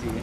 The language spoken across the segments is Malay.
Tes.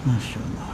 Masya Allah.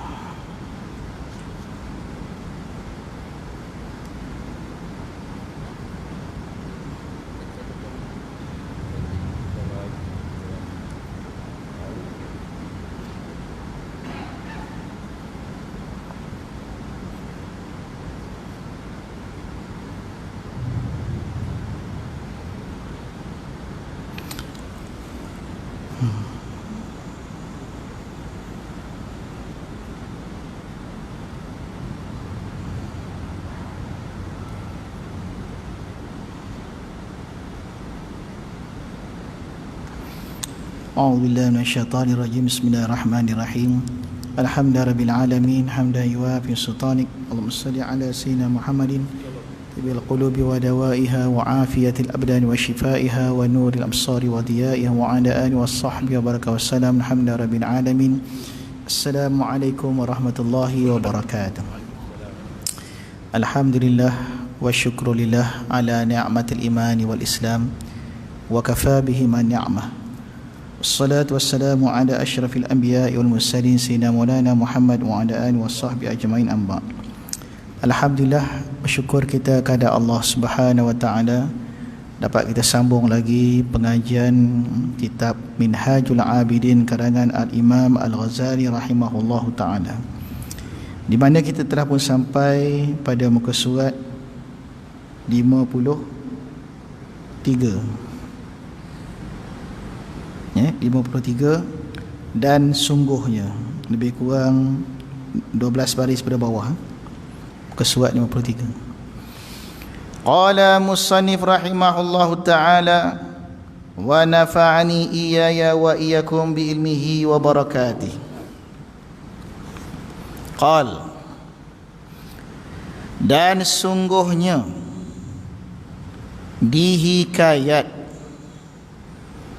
أعوذ بالله من الشيطان الرجيم بسم الله الرحمن الرحيم الحمد لله رب العالمين حمدا يوافي سلطانك اللهم صل على سيدنا محمد طب القلوب ودوائها وعافية الأبدان وشفائها ونور الأبصار وضيائها وعلى آله وصحبه وبركاته والسلام الحمد لله رب العالمين السلام عليكم ورحمة الله وبركاته الحمد لله والشكر لله على نعمة الإيمان والإسلام وكفى به من نعمه والصلاة والسلام على أشرف الأنبياء والمرسلين سيدنا مولانا محمد وعلى آله وصحبه أجمعين أما بعد. Alhamdulillah, bersyukur kita kepada Allah Subhanahu wa taala dapat kita sambung lagi pengajian kitab Minhajul Abidin karangan Al-Imam Al-Ghazali rahimahullahu taala. Di mana kita telah pun sampai pada muka surat 53. 53 dan sungguhnya lebih kurang 12 baris pada bawah ke surat 53. Qala musannif rahimahullahu ta'ala wa nafa'ani iyaya wa iyakum bi ilmihi wa barakatih. Qal, dan sungguhnya dihikayat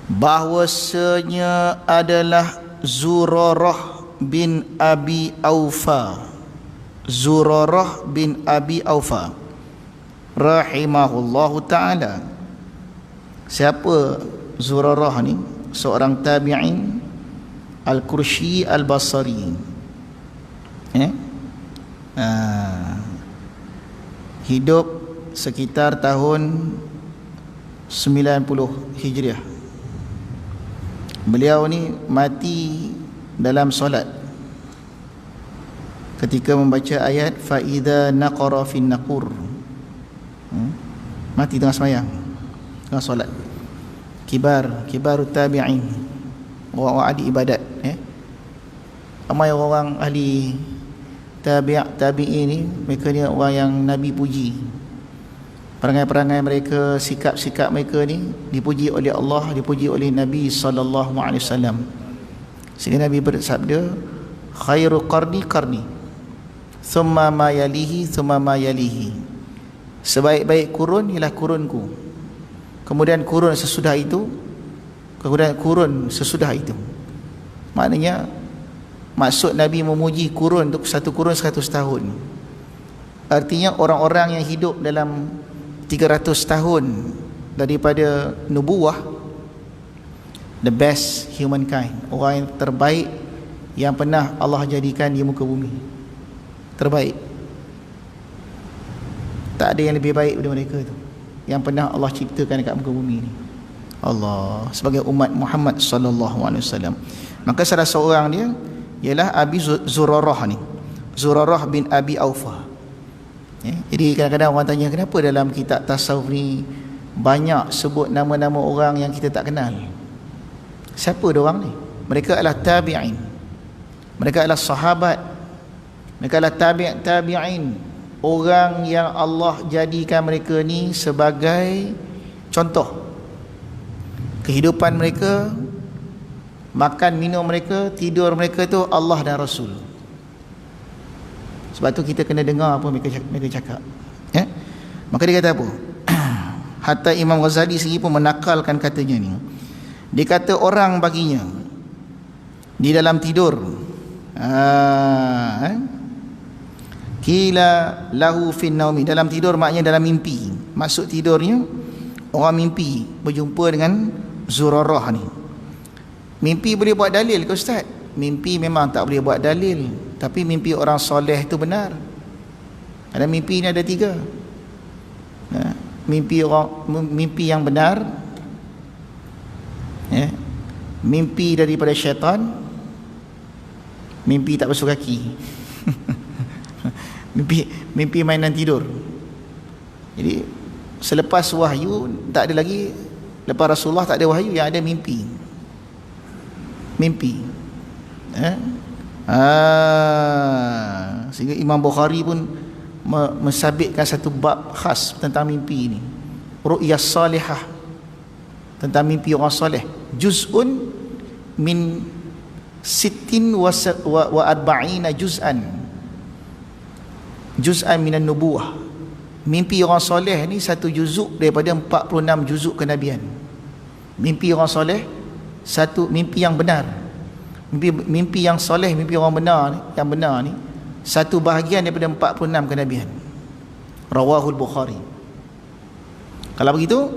bahwasanya adalah Zurarah bin Abi Aufa, Zurarah bin Abi Aufa rahimahullahu ta'ala. Siapa Zurarah ni? Seorang tabi'in Al-Qurshi Al-Basri. Hidup sekitar tahun 90 Hijriah. Beliau ni mati dalam solat ketika membaca ayat fa idza naqara fin naqur. Mati tengah sembahyang, tengah solat. Kibarut tabi'in, orang ahli ibadat, ramai orang ahli tabi'in ni, mereka ni orang yang Nabi puji. Perangai-perangai mereka, sikap-sikap mereka ni dipuji oleh Allah, dipuji oleh Nabi SAW. Sehingga Nabi bersabda, khairu qarni qarni, thumma ma yalihi, thumma ma yalihi. Sebaik-baik kurun ialah kurunku, kemudian kurun sesudah itu, kemudian kurun sesudah itu. Maknanya, maksud Nabi memuji kurun untuk satu kurun 100 tahun. Artinya orang-orang yang hidup dalam 300 tahun daripada nubuwah, the best humankind, orang yang terbaik yang pernah Allah jadikan di muka bumi, terbaik. Tak ada yang lebih baik daripada mereka tu yang pernah Allah ciptakan dekat muka bumi ni. Allah sebagai umat Muhammad sallallahu alaihi wasallam. Maka salah seorang dia ialah Abi Zurarah ni, Zurarah bin Abi Aufa. Jadi kadang-kadang orang tanya, kenapa dalam kitab tasawuf ni banyak sebut nama-nama orang yang kita tak kenal? Siapa dia orang ni? Mereka adalah tabi'in, mereka adalah sahabat, mereka adalah tabi'in, orang yang Allah jadikan mereka ni sebagai Contoh, kehidupan mereka, makan minum mereka, tidur mereka tu Allah dan Rasul. Sebab tu kita kena dengar apa mereka cakap, ya? Maka dia kata apa? Hatta Imam Ghazali sendiri pun menakalkan katanya ni. Dia kata orang baginya di dalam tidur, kila lahu fin naumi, dalam tidur maknanya dalam mimpi. Maksud tidurnya, orang mimpi berjumpa dengan Zurarah ni. Mimpi boleh buat dalil ke ustaz? Mimpi memang tak boleh buat dalil, tapi mimpi orang soleh tu benar. Ada mimpi ni ada 3. Mimpi yang benar, ya. Mimpi daripada syaitan, mimpi tak basuh kaki. mimpi mainan tidur. Jadi selepas wahyu tak ada lagi, lepas Rasulullah tak ada wahyu, yang ada mimpi. Sehingga Imam Bukhari pun mensabitkan satu bab khas tentang mimpi ini, ru'yah salihah, tentang mimpi orang soleh. Juz'un min sittin wa arba'ina juz'an minan nubuwah. Mimpi orang soleh ni satu juzuk daripada 46 juzuk kenabian. Mimpi orang soleh, satu mimpi yang benar, mimpi yang soleh, mimpi orang benar ni, yang benar ni satu bahagian daripada 46 kenabian. Rawahul Bukhari. Kalau begitu,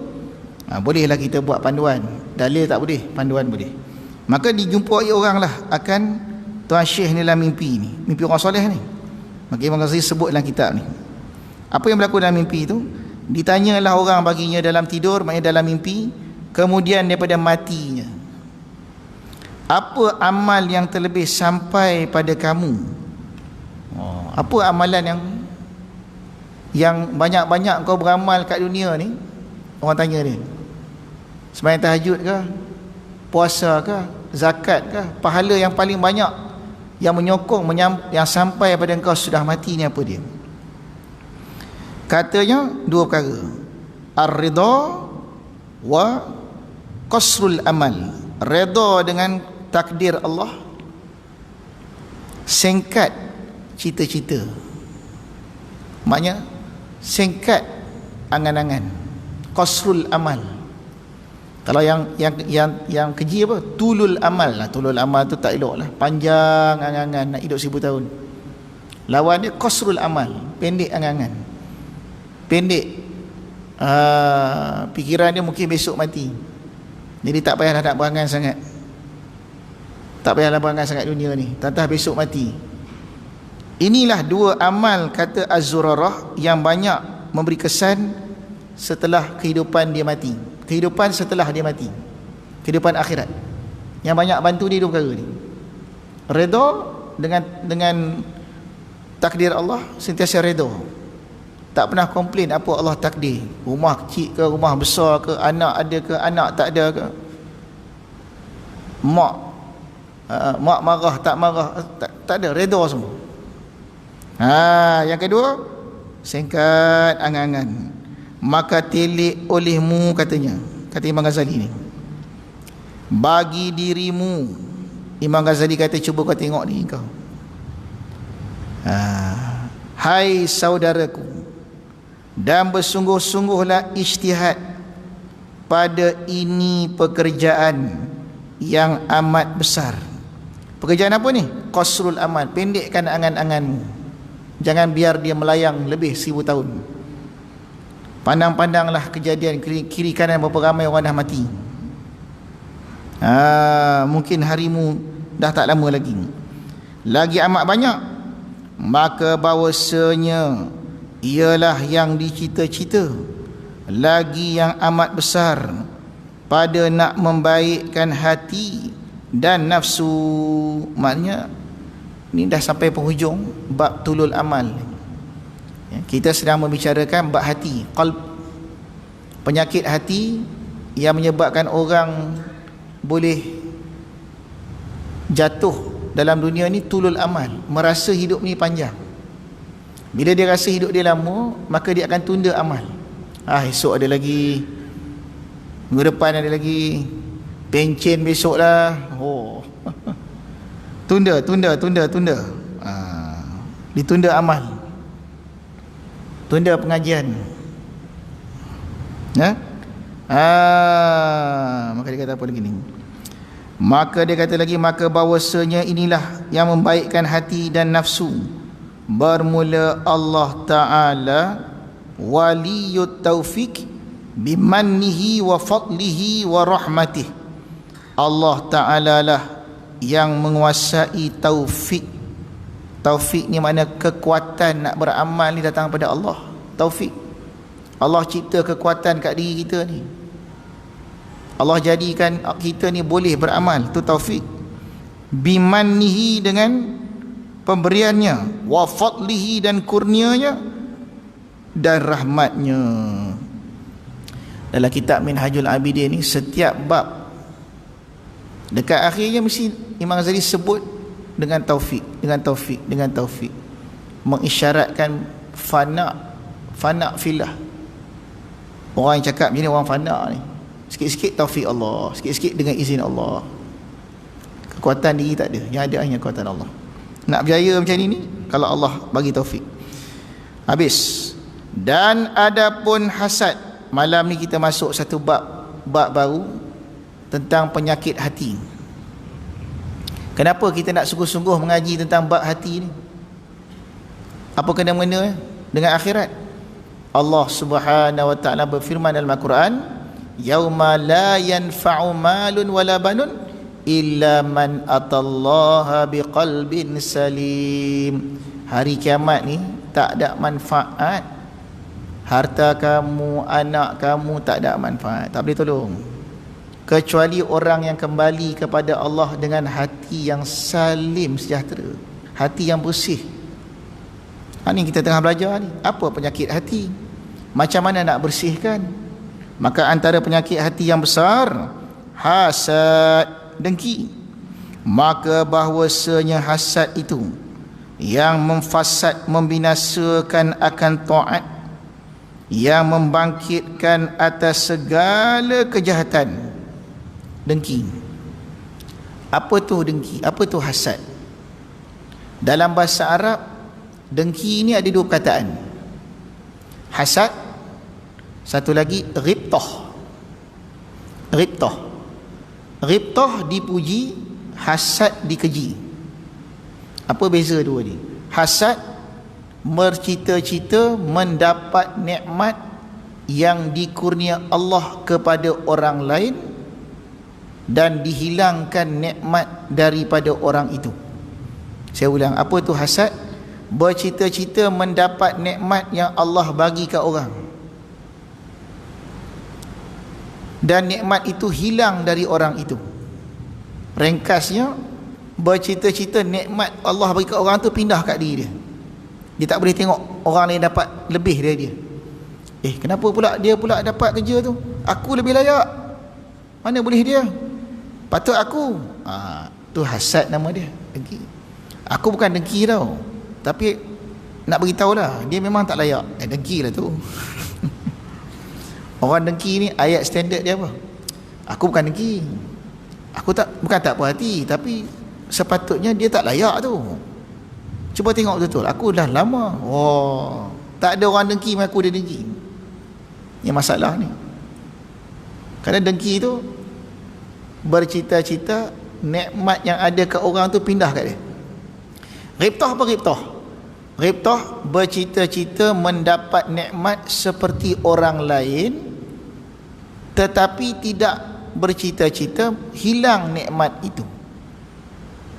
bolehlah kita buat panduan. Dalil tak boleh, panduan boleh. Maka dijumpai orang lah akan Tuan Syekh ni dalam mimpi ni, mimpi orang soleh ni. Maka Imam Ghazali sebut dalam kitab ni, apa yang berlaku dalam mimpi itu. Ditanyalah orang baginya dalam tidur, maknanya dalam mimpi, kemudian daripada matinya, apa amal yang terlebih sampai pada kamu? Apa amalan yang banyak-banyak kau beramal kat dunia ni? Orang tanya dia. Sembahyang tahajud ke? Puasa ke? Zakat ke? Pahala yang paling banyak yang menyokong, yang sampai pada engkau sudah mati ni apa dia? Katanya 2 perkara. Ar-ridha wa qasrul amal. Redha dengan takdir Allah, singkat cita-cita. Maknanya singkat angan-angan. Qasrul amal. Kalau yang keji apa? Tulul amal lah. Tulul amal tu tak elok lah, panjang angan-angan, nak hidup 1000 tahun. Lawan dia qasrul amal, pendek angan-angan, pendek fikiran dia, mungkin besok mati. Jadi tak payahlah nak berangan sangat, tak payahlah berangan sangat dunia ni, tantah besok mati. Inilah 2 amal, kata Az-Zurarah, yang banyak memberi kesan setelah kehidupan dia mati. Kehidupan setelah dia mati, kehidupan akhirat, yang banyak bantu dia 2 perkara ni. Redha dengan takdir Allah, sentiasa redha, tak pernah komplain apa Allah takdir. Rumah kecil ke, rumah besar ke, anak ada ke, anak tak ada ke, mak marah tak marah, tak ada, redha semua. Yang kedua, singkat angan-angan. Maka telik olehmu, katanya, kata Imam Ghazali ni, bagi dirimu. Imam Ghazali kata, cuba kau tengok ni kau, hai saudaraku, dan bersungguh-sungguhlah ijtihad pada ini pekerjaan yang amat besar. Pekerjaan apa ni? Qasrul amal, pendekkan angan-anganmu. Jangan biar dia melayang lebih 1000 tahun. Pandang-pandanglah kejadian kiri kanan berapa ramai orang dah mati. Mungkin harimu dah tak lama lagi amat banyak. Maka bahawasanya ialah yang dicita-cita, lagi yang amat besar pada nak membaikkan hati dan nafsu. Maknanya ni dah sampai penghujung bab tulul amal. Kita sedang membicarakan bab hati, qalb, penyakit hati yang menyebabkan orang boleh jatuh dalam dunia ni. Tulul amal, merasa hidup ni panjang. Bila dia rasa hidup dia lama, maka dia akan tunda amal. Esok ada lagi Minggu depan ada lagi, pencen besok lah. Oh. Tunda. Ditunda amal, tunda pengajian. Maka dia kata apa lagi ni? Maka dia kata lagi, maka bahawasanya inilah yang membaikkan hati dan nafsu. Bermula Allah Ta'ala waliyut taufiq bimannihi wa fadlihi wa rahmatih. Allah Ta'ala lah yang menguasai taufik. Taufik ni makna kekuatan nak beramal ni datang pada Allah. Taufik, Allah cipta kekuatan kat diri kita ni, Allah jadikan kita ni boleh beramal, tu taufik. Bimannihi, dengan pemberiannya, wa fadlihi, dan kurnianya, dan rahmatnya. Dalam kitab Minhajul Abidin ni, setiap bab dekat akhirnya mesti Imam Ghazali sebut dengan taufik, mengisyaratkan fana filah. Orang yang cakap macam ni orang fana ni, sikit-sikit taufik Allah, sikit-sikit dengan izin Allah. Kekuatan diri tak ada, yang ada hanya kekuatan Allah. Nak berjaya macam ni kalau Allah bagi taufik. Habis. Dan adapun hasad, malam ni kita masuk satu bab baru tentang penyakit hati. Kenapa kita nak sungguh-sungguh mengaji tentang bab hati ni? Apa kena-mengena dengan akhirat? Allah Subhanahu wa ta'ala berfirman dalam Al-Quran, yauma la yanfa'u malun wala banun illa man atallaha biqalbin salim. Hari kiamat ni tak ada manfaat. Harta kamu, anak kamu tak ada manfaat, tak boleh tolong, kecuali orang yang kembali kepada Allah dengan hati yang salim, sejahtera, hati yang bersih. Ini kita tengah belajar ni, apa penyakit hati, macam mana nak bersihkan. Maka antara penyakit hati yang besar, hasad, dengki. Maka bahwasanya hasad itu yang memfasad, membinasakan akan taat, yang membangkitkan atas segala kejahatan. Dengki. Apa tu dengki? Apa tu hasad? Dalam bahasa Arab, dengki ini ada dua perkataan. Hasad, satu lagi ghibtah. Ghibtah dipuji, hasad dikeji. Apa beza dua ni? Hasad bercita-cita mendapat nikmat yang dikurnia Allah kepada orang lain dan dihilangkan nikmat daripada orang itu. Saya ulang, apa tu hasad? Bercita-cita mendapat nikmat yang Allah bagi ke orang, dan nikmat itu hilang dari orang itu. Ringkasnya, bercita-cita nikmat Allah bagi ke orang tu pindah kat diri dia. Dia tak boleh tengok orang lain dapat lebih dari dia. Kenapa pula dia pula dapat kerja tu? Aku lebih layak. Mana boleh dia? Patut aku. Tu hasad nama dia, dengki. Aku bukan dengki tau, tapi nak beritahu lah, dia memang tak layak. Dengki lah tu. Orang dengki ni, ayat standard dia apa? Aku bukan dengki, aku bukan tak puas hati, tapi sepatutnya dia tak layak tu. Cuba tengok betul-betul, aku dah lama, tak ada orang dengki macam aku dia dengki. Yang masalah ni, kerana dengki tu bercita-cita nikmat yang ada ke orang tu pindah kat dia. Ghibtah apa ghibtah? Ghibtah bercita-cita mendapat nikmat seperti orang lain, tetapi tidak bercita-cita hilang nikmat itu.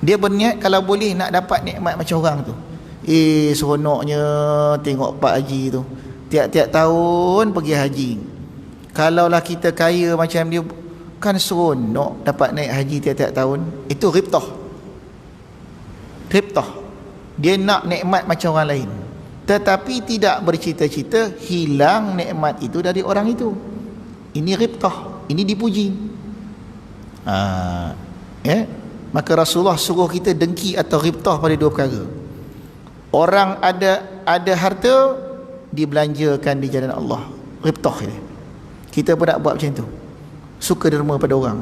Dia berniat kalau boleh nak dapat nikmat macam orang tu. Seronoknya tengok Pak Haji tu, tiap-tiap tahun pergi haji. Kalaulah kita kaya macam dia, kan seronok dapat naik haji tiap-tiap tahun. Itu ghibtah. Dia nak nikmat macam orang lain, tetapi tidak bercita-cita hilang nikmat itu dari orang itu. Ini ghibtah, ini dipuji. Maka Rasulullah suruh kita dengki atau ghibtah pada dua perkara. Orang ada harta, dibelanjakan di jalan Allah, ghibtah dia. Kita pun nak buat macam tu. suka derma pada orang.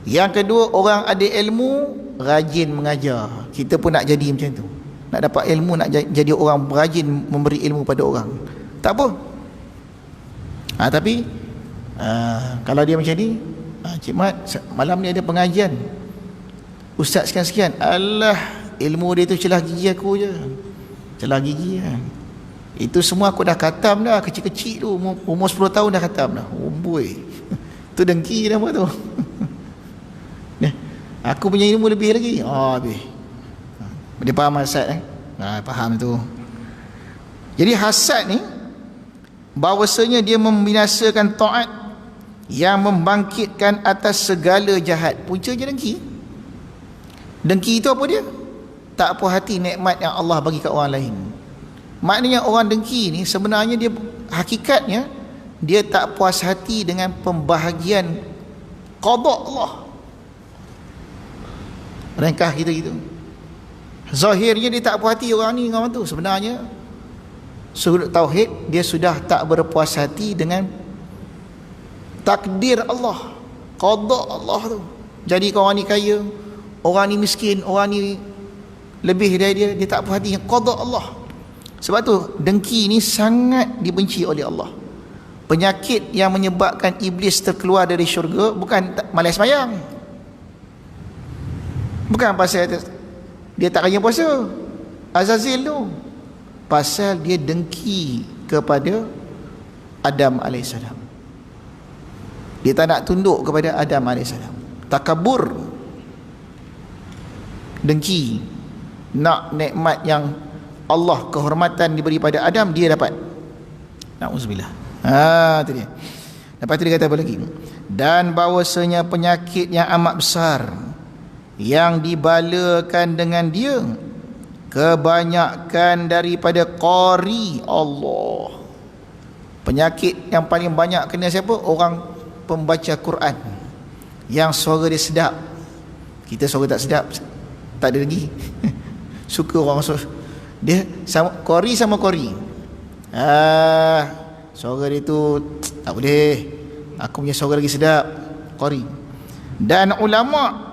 Yang kedua, orang ada ilmu, rajin mengajar. Kita pun nak jadi macam tu, nak dapat ilmu, nak jadi orang rajin memberi ilmu pada orang. Tak apa. Tapi kalau dia macam ni, Cik Mat, malam ni ada pengajian, ustaz sekian-sekian, alah, ilmu dia tu celah gigi aku je, celah gigi kan. Itu semua aku dah khatam dah, kecil-kecil tu, umur 10 tahun dah khatam dah. Boy, tu dengki nama tu. Aku punya ilmu lebih lagi. Habis. Dia faham hasad faham tu. Jadi hasad ni bahawasanya dia membinasakan taat, yang membangkitkan atas segala jahat. Puncanya dengki. Dengki itu apa dia? Tak puas hati nikmat yang Allah bagi kat orang lain. Maknanya orang dengki ni sebenarnya dia, hakikatnya dia tak puas hati dengan pembahagian qada Allah. Ringkah kita gitu. Zahirnya dia tak puas hati orang ni dengan orang tu. Sebenarnya sudut tauhid, dia sudah tak berpuas hati dengan takdir Allah, qada Allah tu. Jadi kalau orang ni kaya, orang ni miskin, orang ni lebih dari dia, dia tak puas hati dengan qada Allah. Sebab tu dengki ni sangat dibenci oleh Allah. Penyakit yang menyebabkan iblis terkeluar dari syurga bukan malas sembahyang, bukan pasal dia tak rajin puasa, Azazil tu, pasal dia dengki kepada Adam AS. Dia tak nak tunduk kepada Adam AS. Takabur, dengki, nak nikmat yang Allah, kehormatan diberi pada Adam, dia dapat. Na'udzubillah. Tu dia. Lepas tu dia kata apa lagi? Dan bahawasanya penyakit yang amat besar yang dibalakan dengan dia, kebanyakan daripada qari Allah. Penyakit yang paling banyak kena siapa? Orang pembaca Quran yang suara dia sedap. Kita suara tak sedap, tak ada lagi. Suka orang suara dia sama qari sama qari. Suara dia tu tak boleh, aku punya suara lagi sedap, qari. Dan ulama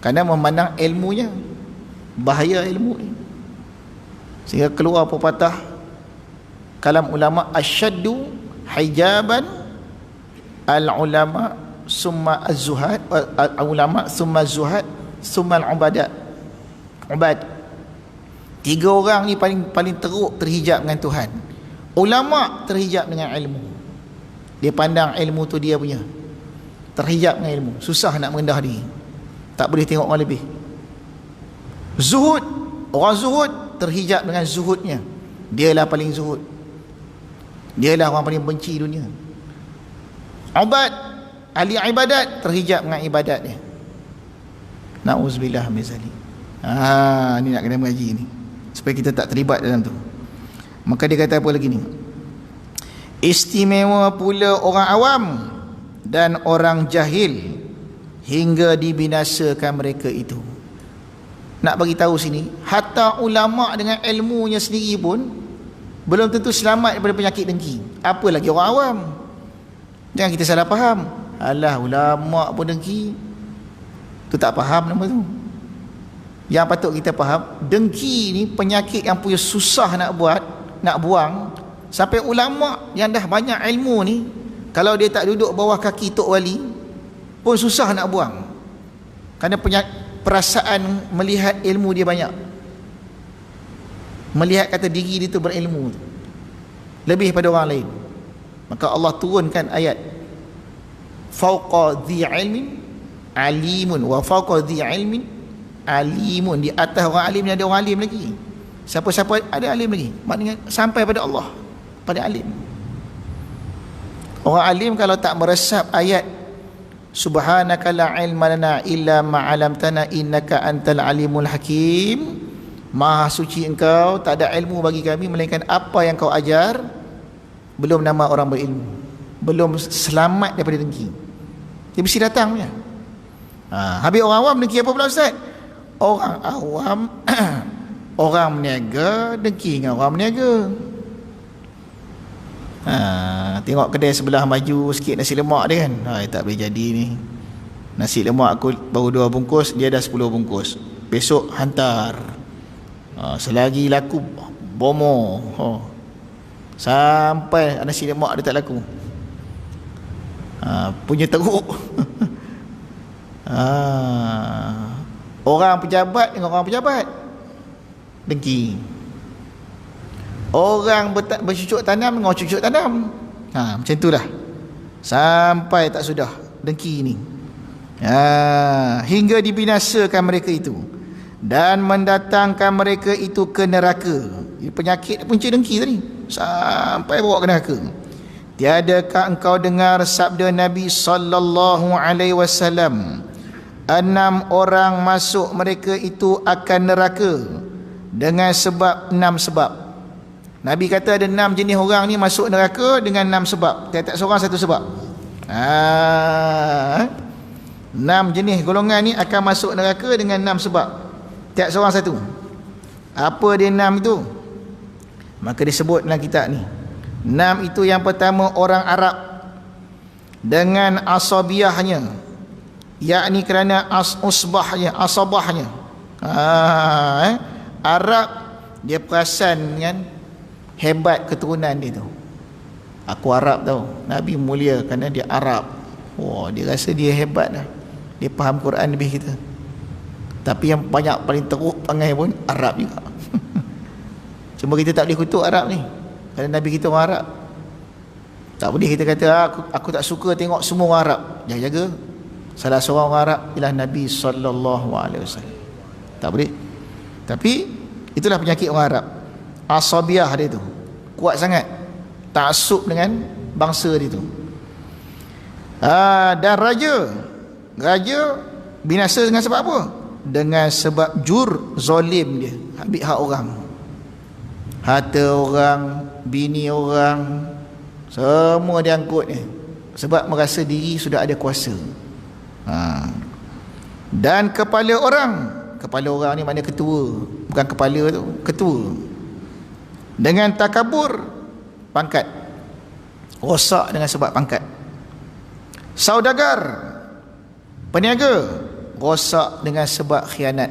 kerana memandang ilmunya, bahaya ilmu ni, sehingga keluar pepatah kalam ulama, asyaddu hijaban al-ulama summa az-zuhad, al-ulama summa az-zuhad summa al-ubadat. Ubad, 3 orang ni paling teruk terhijab dengan Tuhan. Ulama terhijab dengan ilmu, dia pandang ilmu tu dia punya, terhijab dengan ilmu, susah nak merendah diri, tak boleh tengok orang lebih. Zuhud, orang zuhud terhijab dengan zuhudnya, dialah paling zuhud, dialah orang paling benci dunia. Ubad, ahli ibadat, terhijab dengan ibadatnya. Na'udzubillah min zalik. Ni nak kena mengaji ni supaya kita tak terlibat dalam tu. Maka dia kata apa lagi ni? Istimewa pula orang awam dan orang jahil hingga dibinasakan mereka itu. Nak bagi tahu sini, hatta ulama dengan ilmunya sendiri pun belum tentu selamat daripada penyakit dengki, apa lagi orang awam. Jangan kita salah faham, alah ulama pun dengki, tu tak faham nama tu. Yang patut kita faham, dengki ni penyakit yang punya susah nak buang. Sampai ulama yang dah banyak ilmu ni, kalau dia tak duduk bawah kaki Tok Wali pun susah nak buang, kerana perasaan melihat ilmu dia banyak, melihat kata diri dia tu berilmu lebih pada orang lain. Maka Allah turunkan ayat, fauqa dhi ilmin alimun wa fauqa dhi ilmin alimun. Di atas orang alim ni ada orang alim lagi. Siapa-siapa ada alim lagi, maknanya sampai pada Allah, pada alim. Orang alim kalau tak meresap ayat subhanaka la ilma lana illa ma 'allamtana innaka antal alimul hakim, maha suci engkau, tak ada ilmu bagi kami melainkan apa yang kau ajar, belum nama orang berilmu, belum selamat daripada dengki. Dia mesti datang punya. Habis orang awam dengki apa pula Ustaz? Orang awam orang meniaga dengki dengan orang meniaga. Tengok kedai sebelah maju sikit nasi lemak dia kan, tak boleh jadi ni. Nasi lemak aku baru 2 bungkus, dia dah 10 bungkus. Besok hantar. Selagi laku bomo. Sampai nasi lemak dia tak laku. Punya teruk. Orang pejabat dengan orang pejabat dengki. Orang bercucuk tanam dengan orang cucuk tanam. Macam itulah. Sampai tak sudah dengki ni. Hingga dibinasakan mereka itu dan mendatangkan mereka itu ke neraka. Penyakit punca dengki tadi sampai bawa ke neraka. Tiadakah engkau dengar sabda Nabi sallallahu alaihi wasallam, 6 orang masuk mereka itu akan neraka dengan sebab 6 sebab. Nabi kata ada 6 jenis orang ni masuk neraka dengan 6 sebab. Tiap-tiap seorang satu sebab. 6 jenis golongan ni akan masuk neraka dengan 6 sebab. Tiap seorang satu. Apa dia 6 itu? Maka disebut dalam kitab ni. 6 itu yang pertama orang Arab dengan asabiahnya, yakni kerana asabahnya. Arab dia perasan kan hebat keturunan dia tu. Aku Arab tau. Nabi mulia kerana dia Arab. Dia rasa dia hebat dah. Dia faham Quran lebih kita. Tapi yang banyak paling teruk perangai pun Arab juga. Cuma kita tak boleh kutuk Arab ni, kerana Nabi kita orang Arab. Tak boleh kita kata aku tak suka tengok semua orang Arab. Jaga-jaga salah seorang orang Arab ialah Nabi sallallahu alaihi wasallam. Tak boleh. Tapi itulah penyakit orang Arab. Asabiah dia tu kuat sangat, taksub dengan bangsa dia tu. Dan raja binasa dengan sebab apa? Dengan sebab zalim dia, ambil hak orang, harta orang, bini orang, semua dia angkut ni, sebab merasa diri sudah ada kuasa. Dan kepala orang ni maknanya ketua, bukan kepala tu, ketua, dengan takabur, pangkat, rosak dengan sebab pangkat. Saudagar, peniaga, rosak dengan sebab khianat.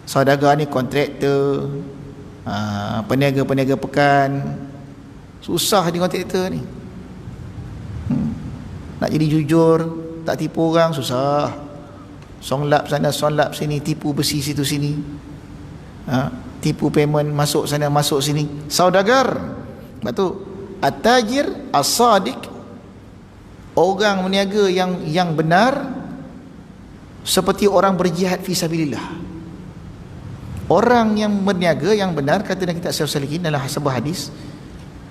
Saudagar ni kontraktor, peniaga-peniaga pekan, susah di kontraktor ni. Nak jadi jujur, tak tipu orang, susah. Songlap sana, songlap sini, tipu besi situ sini, tipu payment, masuk sana, masuk sini. Saudagar. Sebab tu at-tajir as-sadiq, orang meniaga yang benar, seperti orang berjihad fi sabilillah. Orang yang berniaga yang benar, kata dalam kitab Sahih Salikin dalam sebuah hadis,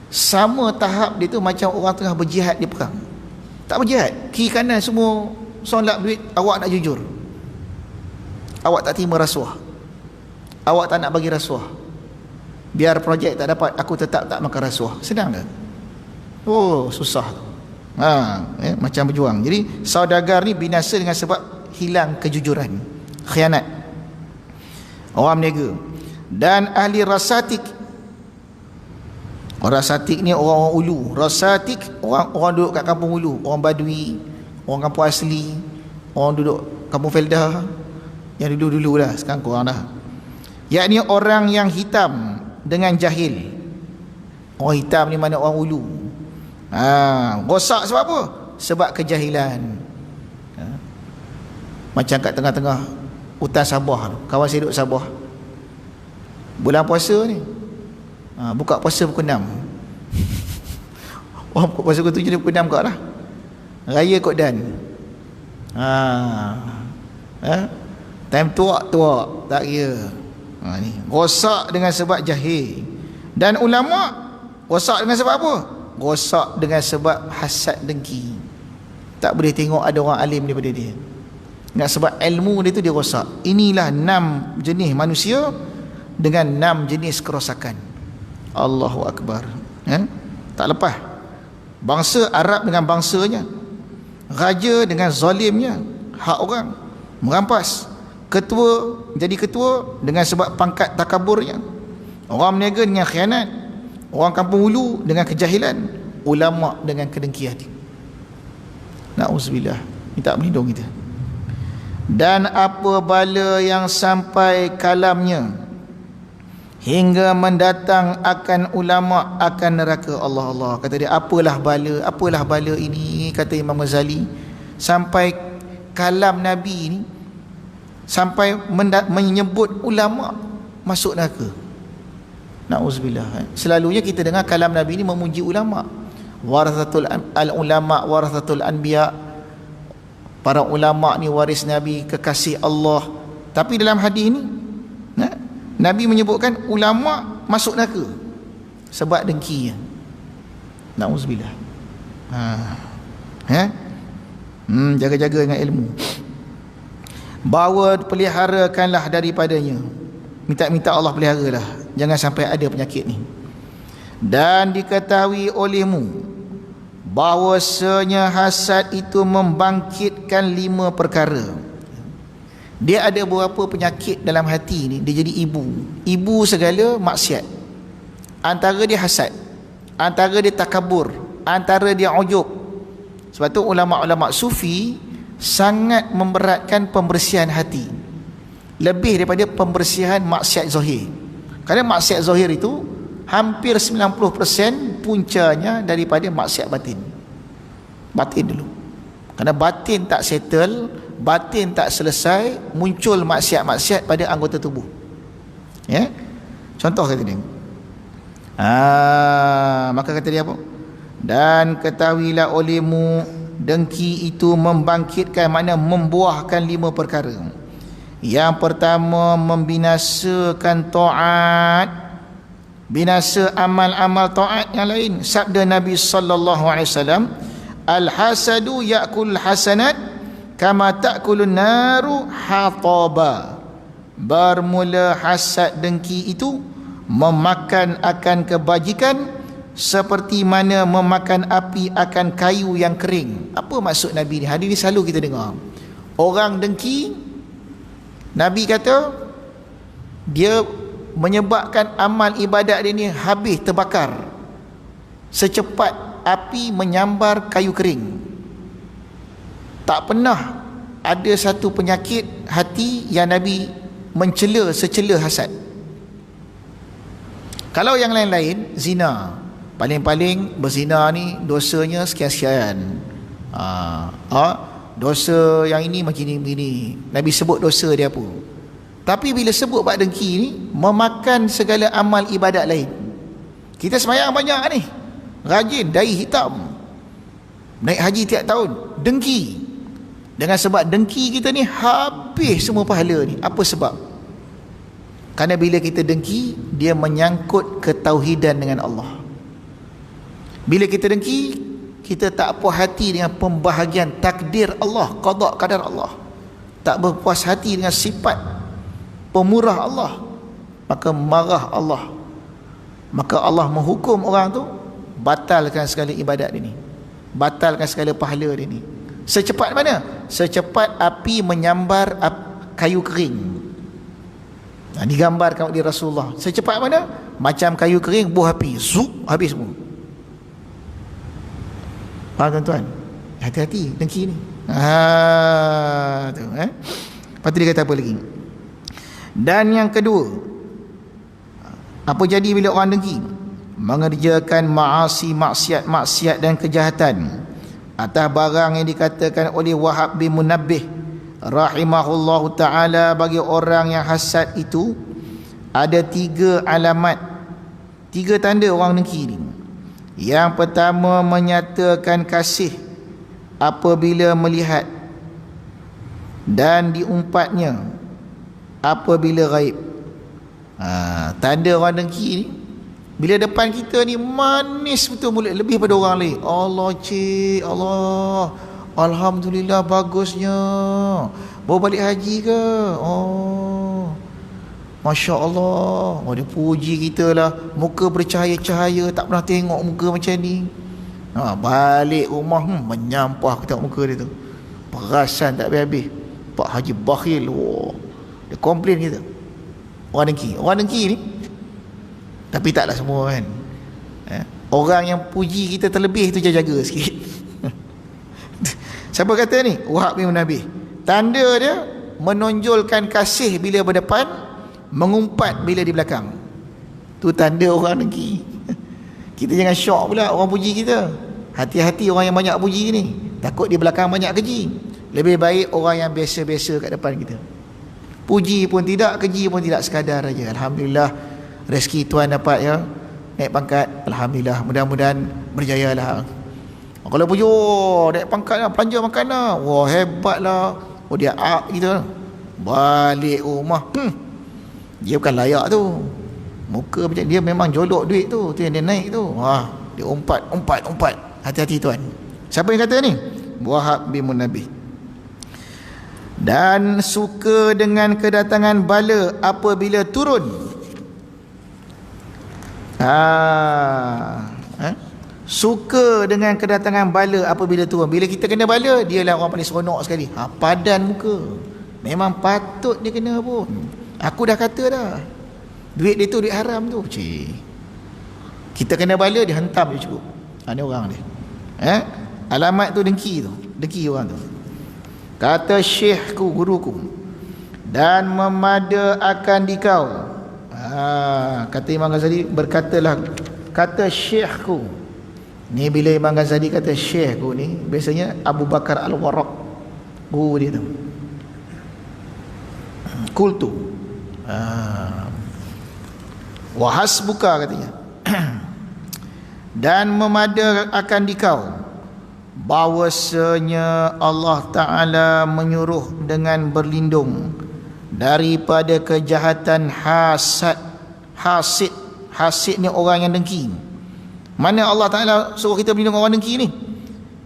sama tahap dia tu macam orang tengah berjihad di perang. Tak berjihad, kiri kanan semua solat duit, awak nak jujur, awak tak terima rasuah, awak tak nak bagi rasuah, biar projek tak dapat, aku tetap tak makan rasuah. Senang ke? Susah. Macam berjuang. Jadi saudagar ni binasa dengan sebab hilang kejujuran, khianat. Orang meniaga. Dan ahli rasatik. Orang rasatik ni orang ulu. Rasatik orang duduk kat kampung ulu, orang badui, orang kampung asli, orang duduk kampung Feldah, yang dulu-dulu dah, sekarang kurang dah. Yakni orang yang hitam dengan jahil. Orang hitam ni mana orang ulu. Rosak sebab apa? Sebab kejahilan. Macam kat tengah-tengah hutan Sabah tu, kawan saya duduk Sabah, bulan puasa ni, buka puasa pukul 6. Orang buka puasa pukul 7 pukul 6 kat lah. Raya kot dan time tuak tak kira. Ni rosak dengan sebab jahil. Dan ulama rosak dengan sebab apa? Rosak dengan sebab hasad dengki. Tak boleh tengok ada orang alim daripada dia, dengan sebab ilmu dia tu dia rosak. Inilah 6 jenis manusia dengan 6 jenis kerosakan. Allahu Akbar. Tak lepas. Bangsa Arab dengan bangsanya, raja dengan zalimnya, hak orang merampas, ketua jadi ketua dengan sebab pangkat takaburnya, orang meniaga dengan khianat, orang kampung hulu dengan kejahilan, ulama dengan kedengki hati. Na'udzubillah, minta berlindung kita. Dan apa bala yang sampai kalamnya hingga mendatang akan ulama akan neraka. Allah Allah, kata dia, apalah bala ini, kata Imam Ghazali, sampai kalam Nabi ni, sampai menyebut ulama masuk neraka. Na'udzubillah. Selalunya kita dengar kalam Nabi ni memuji ulama, warathatul ulama warathatul anbiya, para ulama ni waris Nabi, kekasih Allah. Tapi dalam hadis ni Nabi menyebutkan ulama masuk neraka sebab dengki. Na'udzubillah. Jaga-jaga dengan ilmu. Bawa peliharakanlah daripadanya. Minta-minta Allah peliharalah, jangan sampai ada penyakit ni. Dan diketahui olehmu bahawasanya hasad itu membangkitkan 5 perkara. Dia ada beberapa penyakit dalam hati ni, dia jadi ibu segala maksiat. Antara dia hasad, antara dia takabur, antara dia ujub. Sebab tu ulama-ulama sufi sangat memberatkan pembersihan hati lebih daripada pembersihan maksiat zahir. Kerana maksiat zahir itu hampir 90% puncanya daripada maksiat batin. Batin dulu. Kerana batin tak settle, batin tak selesai, muncul maksiat-maksiat pada anggota tubuh. Ya. Contoh kata dia. Maka kata dia apa? Dan ketahuilah olehmu, dengki itu membangkitkan, makna membuahkan 5 perkara. Yang pertama, membinasakan taat, binasa amal-amal taat yang lain. Sabda Nabi sallallahu alaihi wasallam, al-hasadu ya'kul hasanat kama ta'kulun naru hataba. Bermula hasad dengki itu memakan akan kebajikan seperti mana memakan api akan kayu yang kering. Apa maksud Nabi ni? Hadis ni selalu kita dengar. Orang dengki, Nabi kata dia menyebabkan amal ibadat dia ni habis terbakar secepat api menyambar kayu kering. Tak pernah ada satu penyakit hati yang Nabi mencela secela hasad. Kalau yang lain-lain, zina, paling-paling berzina ni dosanya sekian-sekian. Dosa yang ini macam ni begini, Nabi sebut dosa dia apa. Tapi bila sebut bab dengki ni, memakan segala amal ibadat lain. Kita sembahyang banyak ni, rajin, dai hitam, naik haji tiap tahun, dengki. Dengan sebab dengki kita ni habis semua pahala ni. Apa sebab? Kerana bila kita dengki, dia menyangkut ketauhidan dengan Allah. Bila kita dengki, kita tak puas hati dengan pembahagian takdir Allah, qada qadar Allah. Tak berpuas hati dengan sifat pemurah Allah, maka marah Allah. Maka Allah menghukum orang tu, batalkan segala ibadat dia ni, batalkan segala pahala dia ni. Secepat mana? Secepat api menyambar kayu kering. Digambarkan oleh Rasulullah. Secepat mana? Macam kayu kering, buah api, zup, habis semua. Faham tuan-tuan? Hati-hati dengki ni. Tu, Lepas tu dia kata apa lagi? Dan yang kedua, apa jadi bila orang dengki? Mengerjakan maasi, maksiat dan kejahatan atas barang yang dikatakan oleh Wahab bin Munabbih rahimahullahu ta'ala. Bagi orang yang hasad itu ada 3 alamat, 3 tanda orang dengki ni. Yang pertama, menyatakan kasih apabila melihat dan diumpatnya apabila gaib. Tanda orang dengki ni, bila depan kita ni manis betul mulut, lebih pada orang lain. Allah cik, Allah, alhamdulillah bagusnya, baru balik haji ke? Oh, Masya Allah. Dia puji kita lah, muka bercahaya-cahaya, tak pernah tengok muka macam ni. Balik rumah menyampah aku tengok muka dia tu, perasan tak habis-habis. Pak Haji bakhil. Dia komplain kita. Orang dengki ni, tapi taklah semua kan. Orang yang puji kita terlebih tu jaga sikit. Siapa kata ni? Wahab bin Munabbih. Tanda dia menonjolkan kasih bila berdepan, mengumpat bila di belakang. Tu tanda orang dengki. Kita jangan syok pula orang puji kita. Hati-hati orang yang banyak puji ni, takut di belakang banyak keji. Lebih baik orang yang biasa-biasa kat depan kita. Puji pun tidak, keji pun tidak, sekadar aja. Alhamdulillah, rezeki tuan dapat ya, naik pangkat. Alhamdulillah, mudah-mudahan berjayalah. Kalau puji, oh naik pangkat lah, belanja makan lah, wah hebat lah, oh dia up gitu. Balik rumah, dia bukan layak tu. Muka macam dia memang jolok duit tu yang dia naik tu. Wah, dia umpat. Hati-hati tuan. Siapa yang kata ni? Wahab bin Munabbih. Dan suka dengan kedatangan bala apabila turun. Suka dengan kedatangan bala apabila turun. Bila kita kena bala, dia lah orang paling seronok sekali. Padan muka. Memang patut dia kena pun. Aku dah kata dah, duit dia tu duit haram tu. Kita kena bala, dia hentam je cukup. Ni orang dia. Alamat tu dengki tu. Dengki orang tu. Kata syekhku, guruku, dan memada akan dikau. Kata Imam Ghazali, berkatalah, kata syekhku. Ni bila Imam Ghazali kata syekhku ni, biasanya Abu Bakar Al-Warraq, guru dia tu. Qultu wa hasbuka, katanya. Dan memada akan dikau bahwasanya Allah Ta'ala menyuruh dengan berlindung daripada kejahatan hasad. Hasid ni orang yang dengki. Mana Allah Ta'ala suruh kita berlindung orang dengki ni?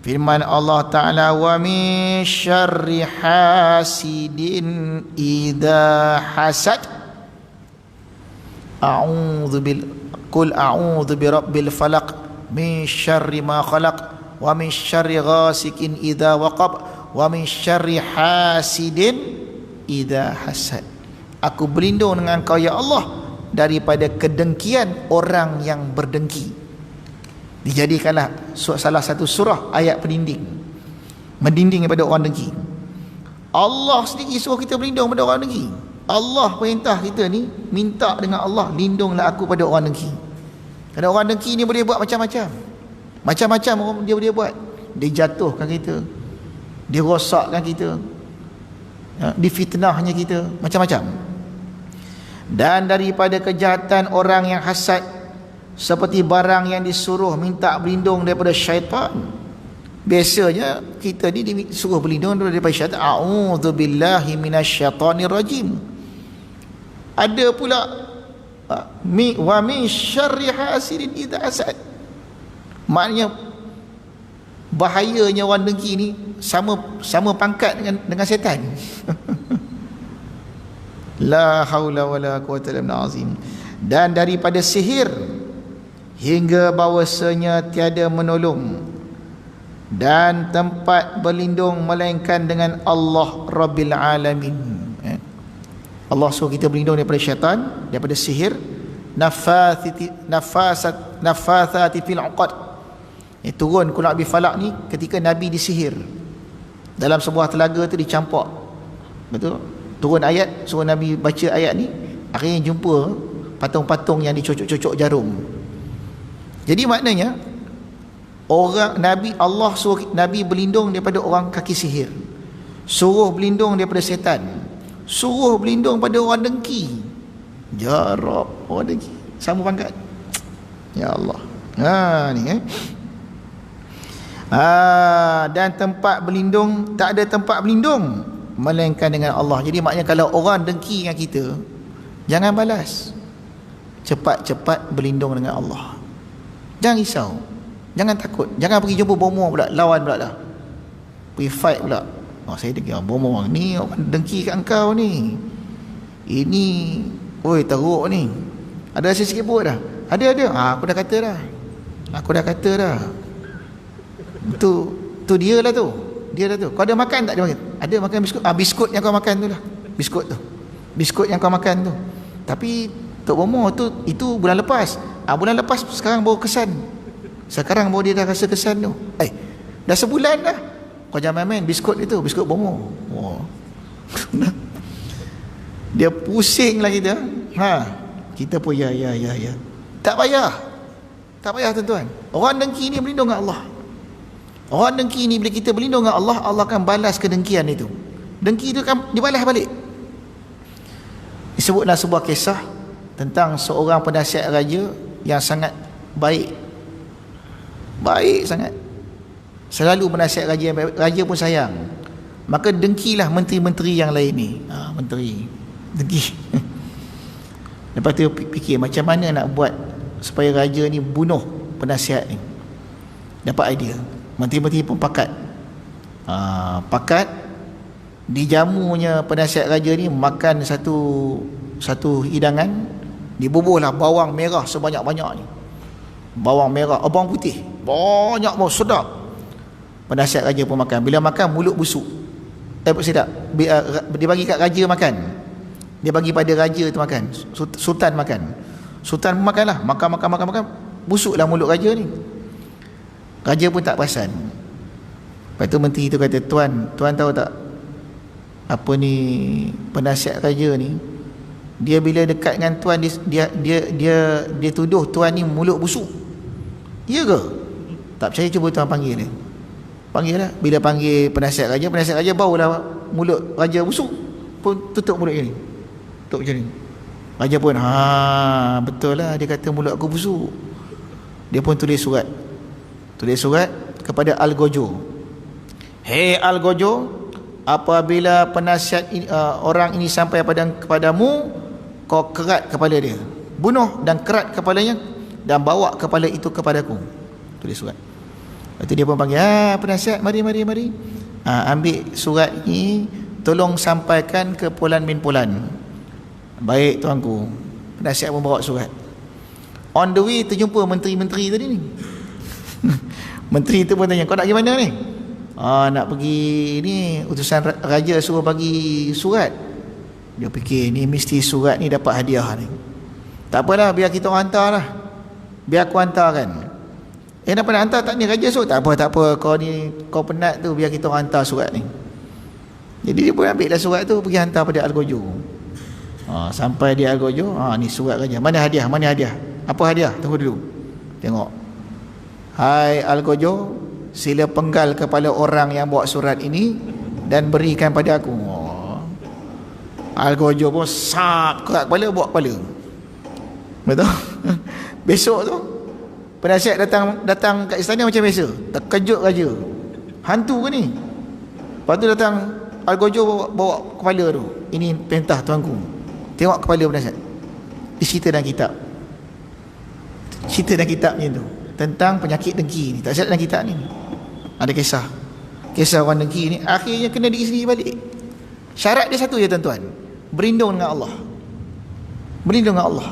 Firman Allah Ta'ala, wa min syarri hasidin idza hasad, qul a'udzu birabbil falaq min syarri ma khalaq wa min syarri ghasikin idza waqab wa min syarri hasidin idza hasad. Aku berlindung dengan Engkau ya Allah daripada kedengkian orang yang berdengki. Dijadikanlah salah satu surah ayat pendinding, mendinding daripada orang dengki. Allah sendiri suruh kita berlindung pada orang dengki. Allah perintah kita ni, minta dengan Allah, lindunglah aku pada orang dengki. Kerana orang dengki ni boleh buat macam-macam. Macam-macam dia boleh buat. Dia jatuhkan kita, dia rosakkan kita, difitnahnya kita, macam-macam. Dan daripada kejahatan orang yang hasad, seperti barang yang disuruh minta berlindung daripada syaitan. Biasanya kita ni disuruh berlindung daripada syaitan. A'udzubillahi minasyaitonir rajim. Ada pula wa min syarri hasidin idza hasad. Maknanya bahayanya orang dengki ni sama pangkat dengan setan. La haula wala quwwata illa billah. Dan daripada sihir, hingga bahwasanya tiada menolong dan tempat berlindung melainkan dengan Allah Rabbil Alamin. Allah suruh kita berlindung daripada syaitan, daripada sihir, nafathati fil uqad. Turun Qul a'udzu falaq ni ketika Nabi disihir. Dalam sebuah telaga tu dicampak. Betul? Turun ayat, suruh Nabi baca ayat ni, akhirnya jumpa patung-patung yang dicocok-cocok jarum. Jadi maknanya orang Nabi, Allah suruh Nabi berlindung daripada orang kaki sihir, suruh berlindung daripada setan, suruh berlindung pada orang dengki. Ya Rabb, orang dengki sama pangkat. Ya Allah. Dan tempat berlindung, tak ada tempat berlindung melainkan dengan Allah. Jadi maknanya kalau orang dengki dengan kita, jangan balas, cepat-cepat berlindung dengan Allah. Jangan risau, jangan takut, jangan pergi jumpa bomoh pula, lawan pula dah, pergi fight pula. Saya dengar bomoh ni orang dengki kat engkau ni, ini oi teruk ni, ada rasa sikit buruk dah, ada aku dah kata dah, tu dia lah tu. Kau ada makan tak? Dia makan. Ada makan biskut. Biskut yang kau makan tu lah, biskut yang kau makan tu. Tapi Tok Bomoh tu, itu bulan lepas. Bulan lepas sekarang baru kesan. Sekarang baru dia dah rasa kesan tu. Dah sebulan dah. Kau jangan main biskut itu, biskut bomo. Dia pusing lah kita. Kita pun ya. Tak payah tuan-tuan. Orang dengki ni berlindung dengan Allah. Orang dengki ni bila kita berlindung dengan Allah, Allah akan balas kedengkian itu. Dengki itu kan dibalas balik. Disebutlah sebuah kisah tentang seorang penasihat raja yang sangat baik sangat, selalu menasihat raja yang baik. Raja pun sayang, maka dengkilah menteri-menteri yang lain ni. Menteri dengki. Lepas tu fikir macam mana nak buat supaya raja ni bunuh penasihat ni. Dapat idea, menteri-menteri pun pakat dijamunya penasihat raja ni makan satu hidangan, dibubuhlah bawang merah sebanyak-banyaknya. Bawang merah, bawang putih banyak, bawang sedap. Penasihat raja pun makan. Bila makan mulut busuk. Sedap. Dia bagi kat raja makan. Dia bagi pada raja tu makan. Sultan makan. Sultan makanlah, makan. Busuklah mulut raja ni. Raja pun tak perasan. Lepas tu menteri tu kata, Tuan tahu tak, apa ni, penasihat raja ni, dia bila dekat dengan tuan, dia tuduh tuan ni mulut busuk. Ya ke? Tak percaya, cuba tuan panggil dia. Panggil lah. Bila panggil penasihat raja baulah mulut raja busuk, pun tutup mulut dia ni. Tutup macam ni. Raja pun betul lah, dia kata mulut aku busuk. Dia pun tulis surat kepada Al-Gojo. Hei Al-Gojo, apabila penasihat orang ini sampai kepadamu, kau kerat kepala dia, bunuh dan kerat kepalanya, dan bawa kepala itu kepadaku. Tulis surat. Lepas tu dia pun panggil, penasihat, mari. Ambil surat ni, tolong sampaikan ke Pulan bin Pulan. Baik tuanku. Penasihat pun bawa surat. On the way terjumpa menteri-menteri tadi ni. Menteri tu pun tanya, kau nak pergi mana ni? Nak pergi ni, utusan raja suruh bagi surat. Dia fikir ni mesti surat ni dapat hadiah ni. Tak apalah, biar kita orang hantar lah. Biar aku hantarkan. Kenapa nak hantar? Tak ni raja suruh. Tak apa, kau penat tu, biar kita orang hantar surat ni. Jadi dia pun ambil lah surat tu, pergi hantar pada Al-Gojo. Sampai di Al-Gojo, ni surat raja. Mana hadiah? Apa hadiah? Tunggu dulu. Tengok. Hai Al-Gojo, sila penggal kepala orang yang bawa surat ini dan berikan pada aku. Al-Gojo pun kerat kepala, bawa kepala. Betul? Besok tu penasihat datang kat istana macam biasa. Terkejut raja. Hantu ke ni? Lepas tu datang Al-Gojo bawa kepala tu. Ini perintah tuanku. Tengok kepala penasihat. Cerita dalam kitab. Cerita dalam kitab ni tu tentang penyakit dengki ni. Tak silap dalam kitab ni. Ada kisah orang dengki ni akhirnya kena diri sendiri balik. Syarat dia satu je tuan-tuan, berlindung dengan Allah.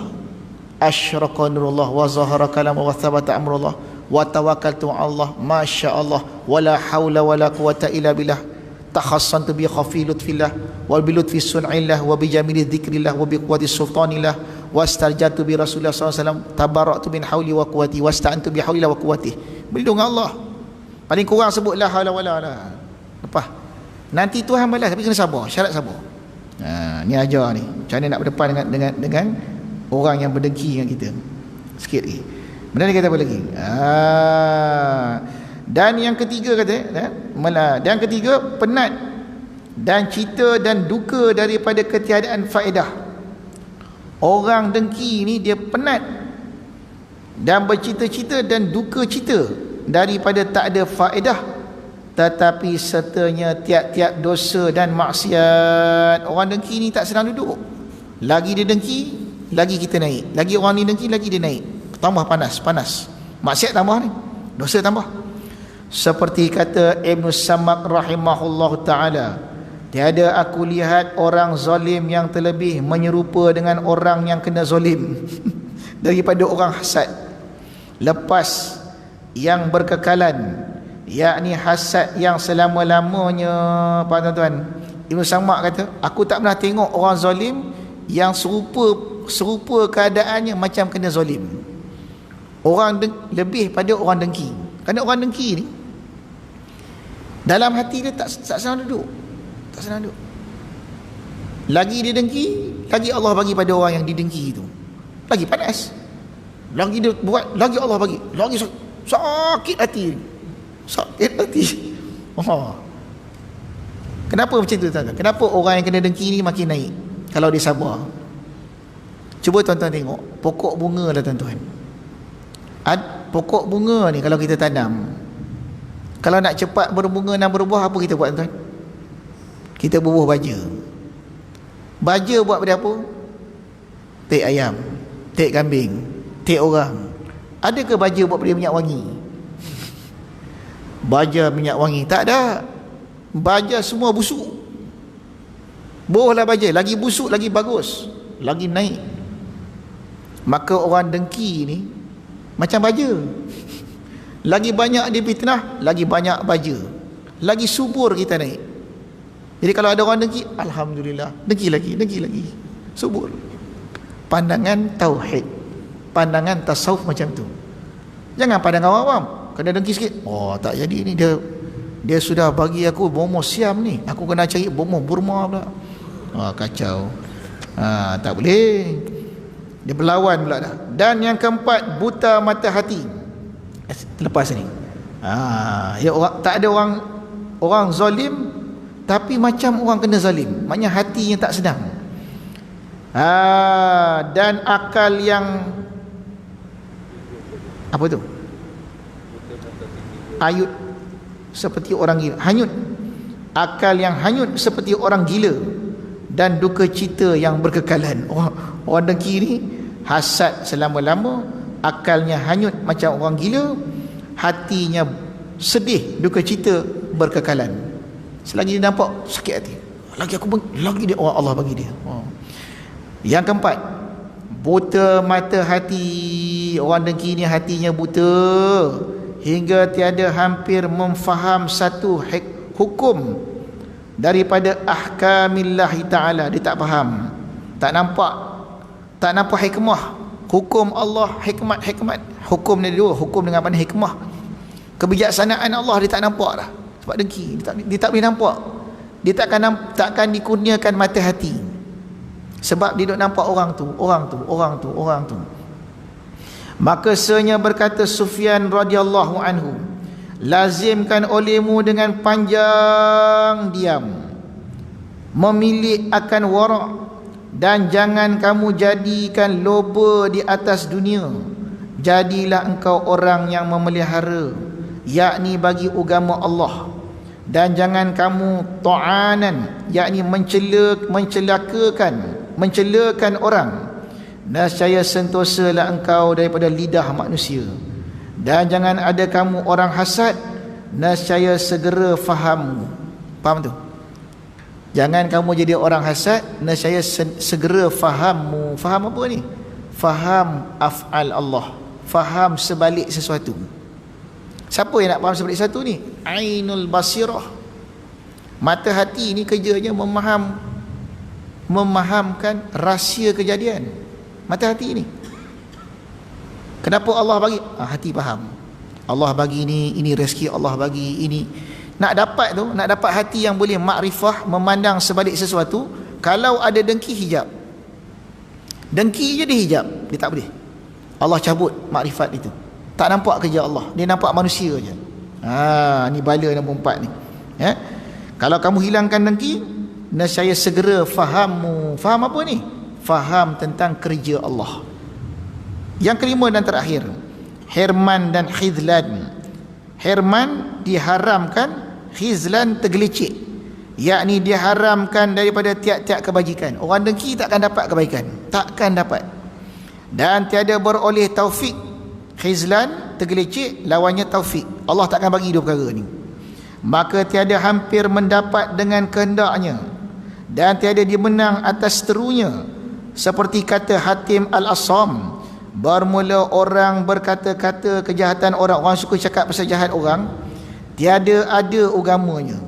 Asyraqa nurullah wa zahara kalamu wa thabata amrullah wa tawakkaltu Allah masya Allah wala haula wala quwata illa billah takhassantu bi khafi lutfillah wa bi lutfi sun'illah wa bi jamili dzikrillah wa bi quwwati sultanillah wastarjatu bi Rasulullah sallallahu alaihi wasallam tabarra'tu min hauli wa quwwati wasta'antu bi hauli wa quwwati. Berlindung dengan Allah. Paling kurang sebut la haula wala la. Lepas nanti Tuhan balas, tapi kena sabar, syarat sabar. Ni ajar ni. Macam mana nak berdepan dengan orang yang berdengki dengan kita. Sikit lagi. Benda ni kata apa lagi? Dan yang ketiga dan ketiga, penat dan cita dan duka daripada ketiadaan faedah. Orang dengki ni dia penat dan bercita-cita dan duka cita daripada tak ada faedah, tetapi sertanya tiap-tiap dosa dan maksiat. Orang dengki ni tak senang duduk. Lagi dia dengki, lagi kita naik. Lagi orang ni dengki, lagi dia naik. Tambah panas. Maksiat tambah ni, dosa tambah. Seperti kata Ibn Samak rahimahullah ta'ala, tiada aku lihat orang zalim yang terlebih menyerupa dengan orang yang kena zalim daripada orang hasad. Lepas yang berkekalan, yakni hasad yang selama-lamanya. Pak tuan-tuan, Ibn Samak kata, aku tak pernah tengok orang zalim yang serupa keadaannya macam kena zalim. lebih pada orang dengki. Kerana orang dengki ni dalam hati dia tak senang duduk. Tak senang duduk. Lagi dia dengki, lagi Allah bagi pada orang yang didengki itu. Lagi panas. Lagi dia buat, lagi Allah bagi. Lagi sakit hati. Sakit hati. Oh. Kenapa macam tu tuan-tuan? Kenapa orang yang kena dengki ni makin naik kalau dia sabar? Cuba tuan-tuan tengok pokok bunga lah tuan-tuan. Pokok bunga ni kalau kita tanam, kalau nak cepat berbunga dan berbuah, apa kita buat tuan-tuan? Kita bubuh baja. Baja buat pada apa? Tek ayam, tek kambing, tek orang. Adakah baja buat pada minyak wangi? Baja minyak wangi tak ada. Baja semua busuk. Bohlah baja, lagi busuk lagi bagus, lagi naik. Maka orang dengki ni macam baja. Lagi banyak dia fitnah, lagi banyak baja, lagi subur kita naik. Jadi kalau ada orang dengki, alhamdulillah, dengki lagi, subur. Pandangan tauhid, pandangan tasawuf macam tu. Jangan pandangan awam. Kena dengki sikit, oh tak jadi ni, dia sudah bagi aku bomoh siam ni, aku kena cari bomoh Burma pula. Kacau. Tak boleh. Dia berlawan pula dah. Dan yang keempat, buta mata hati. Lepas ni ya, tak ada orang zalim tapi macam orang kena zalim, maknanya hatinya tak sedang. Dan akal yang apa tu, ayut seperti orang gila, hanyut. Akal yang hanyut seperti orang gila, dan duka cita yang berkekalan. Orang dengki ni hasad selama-lama, akalnya hanyut macam orang gila, hatinya sedih, duka cita, berkekalan. Selagi dia nampak sakit hati, lagi dia Allah bagi dia. Yang keempat, buta mata hati. Orang dengki ni hatinya buta hingga tiada hampir memfaham satu hukum daripada ahkamillahi ta'ala. Dia tak faham, tak nampak hikmah hukum Allah. Hikmat hukum ni dua, hukum dengan mana hikmah, kebijaksanaan Allah dia tak nampak dah. Sebab dengki, dia tak boleh nampak. Dia takkan dikurniakan mata hati, sebab dia duk nampak orang tu. Maka senya berkata Sufyan radhiyallahu anhu, lazimkan olehmu dengan panjang diam, memilih akan wara', dan jangan kamu jadikan loba di atas dunia. Jadilah engkau orang yang memelihara, yakni bagi agama Allah. Dan jangan kamu ta'anan, yakni mencelakan orang. Nescaya sentosalah engkau daripada lidah manusia. Dan jangan ada kamu orang hasad, nescaya segera fahammu. Faham tu? Jangan kamu jadi orang hasad, nescaya segera fahammu. Faham apa ni? Faham af'al Allah, faham sebalik sesuatu. Siapa yang nak faham sebalik sesuatu ni? Ainul basirah. Mata hati ni kerjanya memahamkan rahsia kejadian. Mata hati ni, kenapa Allah bagi? Hati faham. Allah bagi ini rezeki Allah bagi ini. Nak dapat hati yang boleh makrifah, memandang sebalik sesuatu. Kalau ada dengki, hijab. Dengki je dia hijab, dia tak boleh. Allah cabut makrifat itu. Tak nampak kerja Allah, dia nampak manusia je. Ni bala nombor 4 ni. Kalau kamu hilangkan dengki, nescaya segera fahammu. Faham apa ni? Faham tentang kerja Allah. Yang kelima dan terakhir, hirman dan khizlan. Hirman diharamkan, khizlan tergelicik, yakni diharamkan daripada tiap-tiap kebajikan. Orang dengki takkan dapat kebaikan, takkan dapat. Dan tiada beroleh taufik. Khizlan tergelicik, lawannya taufik. Allah takkan bagi dua perkara ni. Maka tiada hampir mendapat dengan kehendaknya, dan tiada dimenang atas seterunya. Seperti kata Hatim Al-Assam, bermula orang berkata-kata kejahatan orang suka cakap pasal jahat orang, tiada ada agamanya.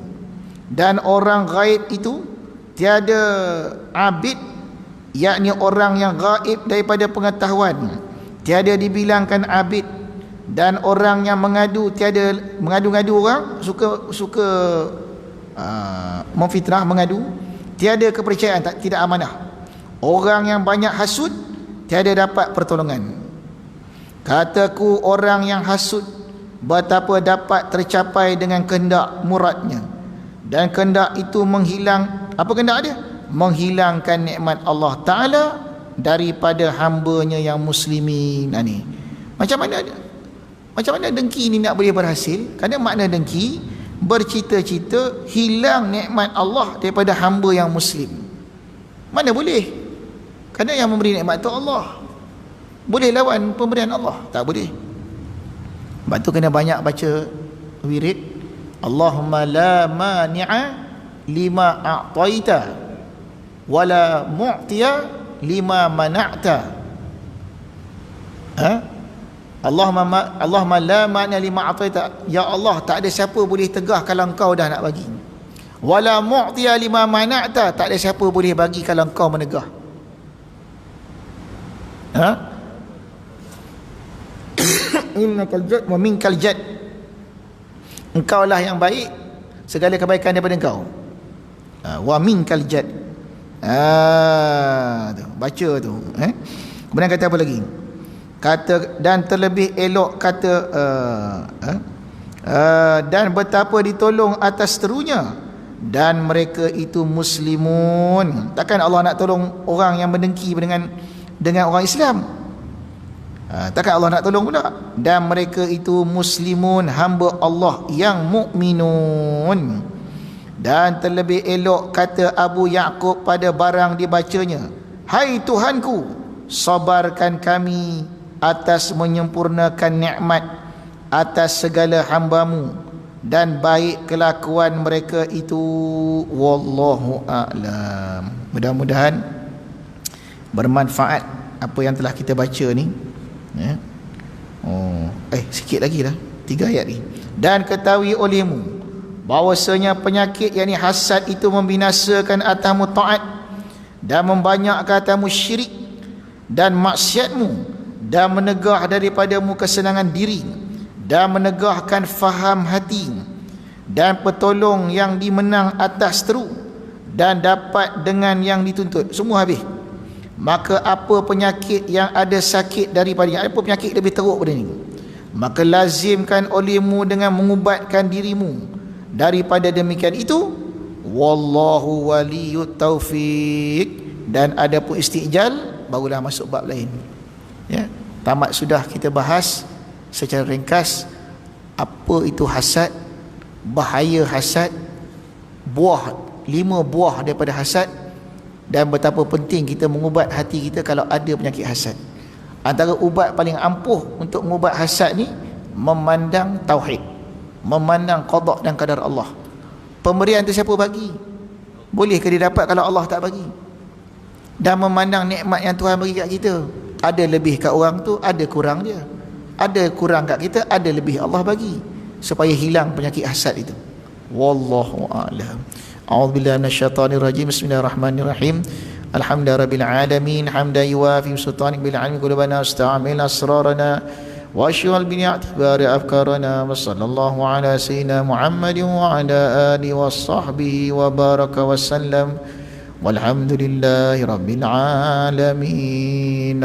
Dan orang gaib itu tiada abid, yakni orang yang gaib daripada pengetahuan, tiada dibilangkan abid, dan orang yang mengadu, tiada mengadu-ngadu orang, suka memfitnah, mengadu, tiada kepercayaan, tidak amanah. Orang yang banyak hasud, tiada dapat pertolongan. Kataku, orang yang hasud betapa dapat tercapai dengan kehendak muradnya, dan kehendak itu menghilang, apa kehendak dia? Menghilangkan nikmat Allah Ta'ala daripada hambanya yang muslimin. Ni macam mana dengki ni nak boleh berhasil? Kerana makna dengki, bercita-cita hilang nikmat Allah daripada hamba yang muslim. Mana boleh? Kerana yang memberi nikmat itu Allah. Boleh lawan pemberian Allah? Tak boleh. Sebab tu kena banyak baca wirid. Allahumma la mani'a lima a'taita wala mu'tiya lima mana'ta. Allahumma la mani'a lima a'taita. Ya Allah, tak ada siapa boleh tegah kalau engkau dah nak bagi. Wala mu'tiya lima mana'ta, tak ada siapa boleh bagi kalau engkau menegah. Innakal jad wa minkal jad. Engkau lah yang baik, segala kebaikan daripada engkau. Wa minkal jad. Tu, baca tu. Kemudian kata apa lagi? Kata, dan terlebih elok kata dan betapa ditolong atas seterunya, dan mereka itu muslimun. Takkan Allah nak tolong orang yang mendengki dengan orang Islam? Takkan Allah nak tolong pula? Dan mereka itu muslimun, hamba Allah yang mukminun. Dan terlebih elok kata Abu Ya'qub pada barang dibacanya, hai Tuhanku, sabarkan kami atas menyempurnakan nikmat atas segala hambamu, dan baik kelakuan mereka itu. Wallahu a'lam. Mudah-mudahan bermanfaat apa yang telah kita baca ni. Sikit lagi lah, 3 ayat ni. Dan ketahui olehmu bahwasanya penyakit yakni hasad itu membinasakan atasmu taat, dan membanyakkan atasmu syirik dan maksiatmu, dan menegah daripadamu kesenangan diri, dan menegahkan faham hati, dan petolong yang dimenang atas teru, dan dapat dengan yang dituntut. Semua habis. Maka apa penyakit yang ada sakit daripadanya, apa penyakit lebih teruk pada ini, maka lazimkan olehmu dengan mengubatkan dirimu daripada demikian itu. Wallahu waliyut taufiq. Dan ada pun istijal, barulah masuk bab lain. Tamat sudah kita bahas secara ringkas apa itu hasad, bahaya hasad, 5 buah daripada hasad, dan betapa penting kita mengubat hati kita kalau ada penyakit hasad. Antara ubat paling ampuh untuk mengubat hasad ni, memandang tauhid, memandang qada dan qadar Allah. Pemberian tu siapa bagi? Bolehkah dia dapat kalau Allah tak bagi? Dan memandang nikmat yang Tuhan bagi kat kita, ada lebih kat orang tu, ada kurang dia. Ada kurang kat kita, ada lebih Allah bagi, supaya hilang penyakit hasad itu. Wallahu a'lam. A'udzubillahi minasyaitonirrajim. Bismillahirrahmanirrahim. Alhamdulillahirabbil alamin, hamdan yuwafi sultanik bil ilmi qulubana asta'mil asrarana wa ashhadu bi ni'tibari afkarana. Wa sallallahu ala sayyidina Muhammadin wa ala alihi wa sahbihi wa baraka wa sallam. Walhamdulillahi rabbil alamin.